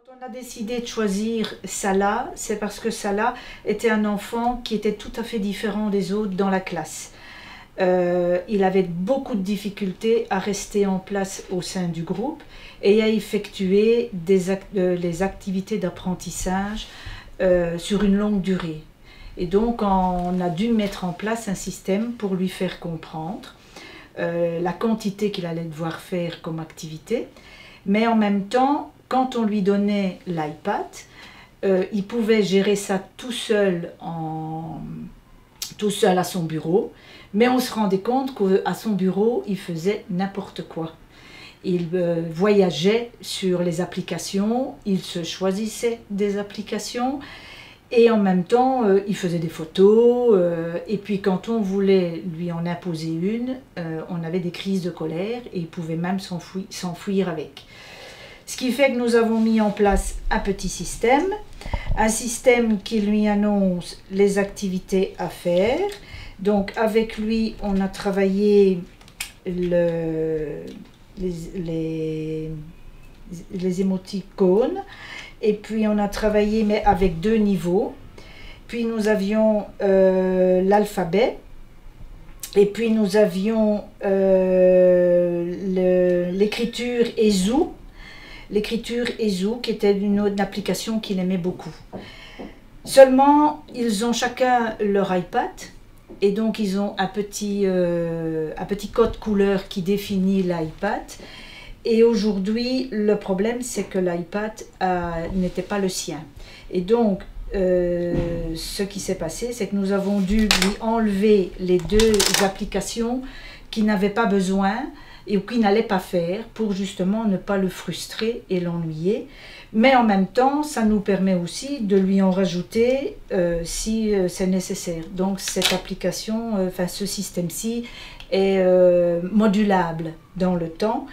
On a décidé de choisir Salah, c'est parce que Salah était un enfant qui était tout à fait différent des autres dans la classe. Il avait beaucoup de difficultés à rester en place au sein du groupe et à effectuer les activités d'apprentissage sur une longue durée. Et donc on a dû mettre en place un système pour lui faire comprendre la quantité qu'il allait devoir faire comme activité, mais en même temps, quand on lui donnait l'iPad, il pouvait gérer ça tout seul à son bureau, mais on se rendait compte qu'à son bureau, il faisait n'importe quoi. Il voyageait sur les applications, il se choisissait des applications, et en même temps, il faisait des photos, et puis quand on voulait lui en imposer une, on avait des crises de colère, et il pouvait même s'enfuir avec. Ce qui fait que nous avons mis en place un petit système, un système qui lui annonce les activités à faire. Donc avec lui, on a travaillé les émoticônes, et puis on a travaillé mais avec 2 niveaux. Puis nous avions l'alphabet, et puis nous avions l'écriture EZOU. L'écriture EZOU, qui était une autre application qu'il aimait beaucoup. Seulement, ils ont chacun leur iPad, et donc ils ont un petit code couleur qui définit l'iPad. Et aujourd'hui, le problème, c'est que l'iPad n'était pas le sien. Et donc, ce qui s'est passé, c'est que nous avons dû lui enlever les 2 applications qui n'avaient pas besoin, et qui n'allait pas faire, pour justement ne pas le frustrer et l'ennuyer. Mais en même temps, ça nous permet aussi de lui en rajouter si c'est nécessaire. Donc cette application, ce système-ci est modulable dans le temps.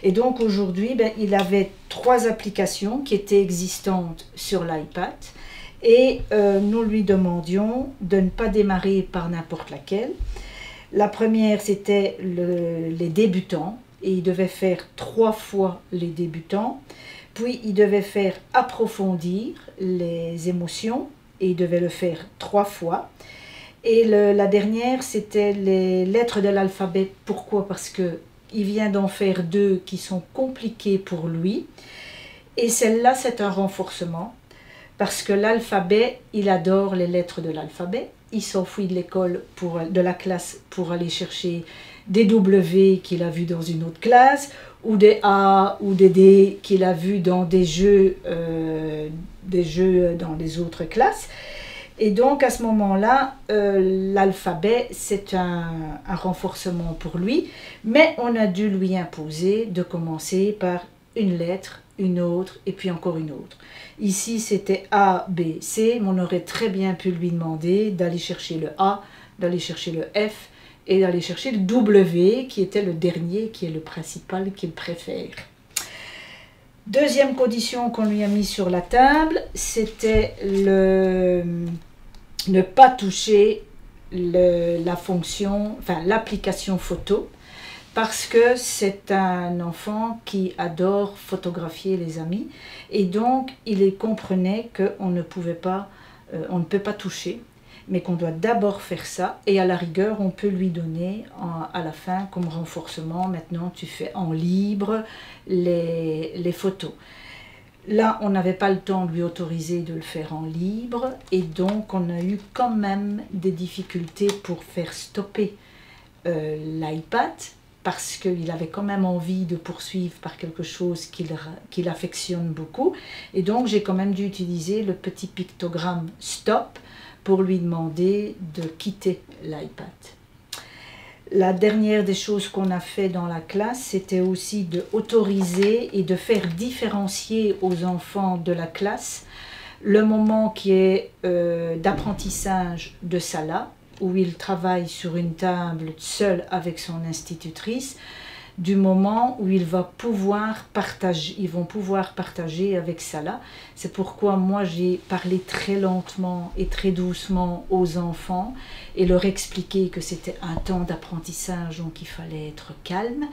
Et donc aujourd'hui, il avait 3 applications qui étaient existantes sur l'iPad, et nous lui demandions de ne pas démarrer par n'importe laquelle. La première, c'était les débutants, et il devait faire 3 fois les débutants. Puis il devait faire approfondir les émotions, et il devait le faire 3 fois. Et la dernière, c'était les lettres de l'alphabet. Pourquoi? Parce qu'il vient d'en faire 2 qui sont compliquées pour lui. Et celle-là, c'est un renforcement, parce que l'alphabet, il adore les lettres de l'alphabet. Il s'enfuit de l'école, de la classe, pour aller chercher des W qu'il a vus dans une autre classe, ou des A ou des D qu'il a vus dans des jeux dans les autres classes. Et donc à ce moment-là, l'alphabet, c'est un renforcement pour lui, mais on a dû lui imposer de commencer par une lettre, une autre, et puis encore une autre. Ici, c'était A, B, C, mais on aurait très bien pu lui demander d'aller chercher le A, d'aller chercher le F, et d'aller chercher le W, qui était le dernier, qui est le principal qu'il préfère. Deuxième condition qu'on lui a mis sur la table, c'était ne pas toucher l'application photo, parce que c'est un enfant qui adore photographier les amis, et donc il comprenait qu'on ne peut pas toucher, mais qu'on doit d'abord faire ça, et à la rigueur on peut lui donner à la fin comme renforcement, maintenant tu fais en libre les photos. Là, on n'avait pas le temps de lui autoriser de le faire en libre, et donc on a eu quand même des difficultés pour faire stopper l'iPad, parce qu'il avait quand même envie de poursuivre par quelque chose qu'il affectionne beaucoup. Et donc j'ai quand même dû utiliser le petit pictogramme stop pour lui demander de quitter l'iPad. La dernière des choses qu'on a fait dans la classe, c'était aussi d'autoriser et de faire différencier aux enfants de la classe le moment qui est d'apprentissage de Salah, où il travaille sur une table seul avec son institutrice, du moment où ils vont pouvoir partager avec Salah. C'est pourquoi moi j'ai parlé très lentement et très doucement aux enfants et leur expliqué que c'était un temps d'apprentissage, donc il fallait être calme.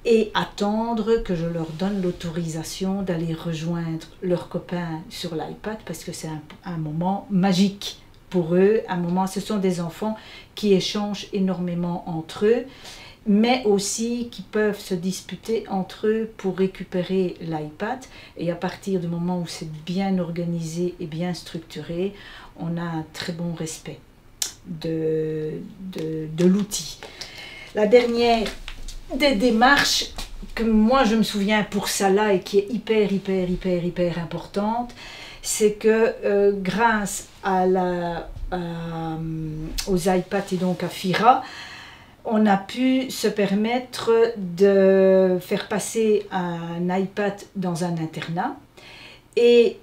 et attendre que je leur donne l'autorisation d'aller rejoindre leurs copains sur l'iPad, parce que c'est un moment magique pour eux, un moment, ce sont des enfants qui échangent énormément entre eux, mais aussi qui peuvent se disputer entre eux pour récupérer l'iPad. Et à partir du moment où c'est bien organisé et bien structuré, on a un très bon respect de l'outil. La dernière des démarches que moi je me souviens pour ça là et qui est hyper importante, c'est que grâce aux iPads et donc à Fira, on a pu se permettre de faire passer un iPad dans un internat. Et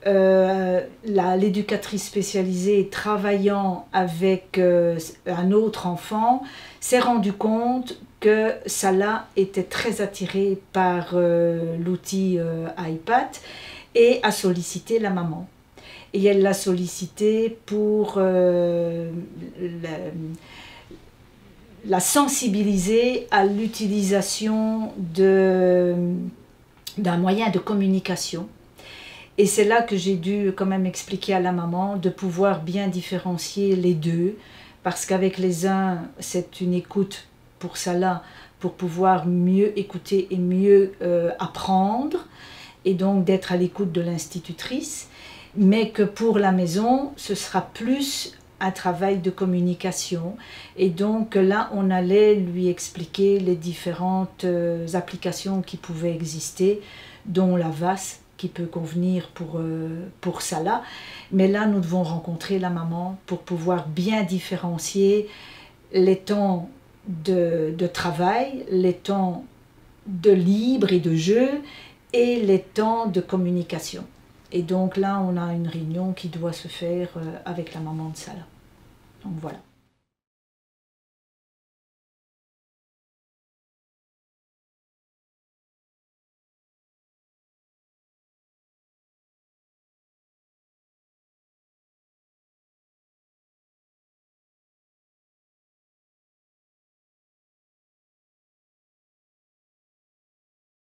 l'éducatrice spécialisée travaillant avec un autre enfant s'est rendu compte que Salah était très attirée par l'outil iPad et a sollicité la maman. Et elle l'a sollicité pour la sensibiliser à l'utilisation d'un moyen de communication. Et c'est là que j'ai dû quand même expliquer à la maman de pouvoir bien différencier les deux, parce qu'avec les uns, c'est une écoute pour Salah, pour pouvoir mieux écouter et mieux apprendre, et donc d'être à l'écoute de l'institutrice, mais que pour la maison, ce sera plus un travail de communication. Et donc là, on allait lui expliquer les différentes applications qui pouvaient exister, dont la VAS, qui peut convenir pour Salah. Mais là, nous devons rencontrer la maman pour pouvoir bien différencier les temps de travail, les temps de libre et de jeu et les temps de communication. Et donc là, on a une réunion qui doit se faire avec la maman de Salah. Donc voilà.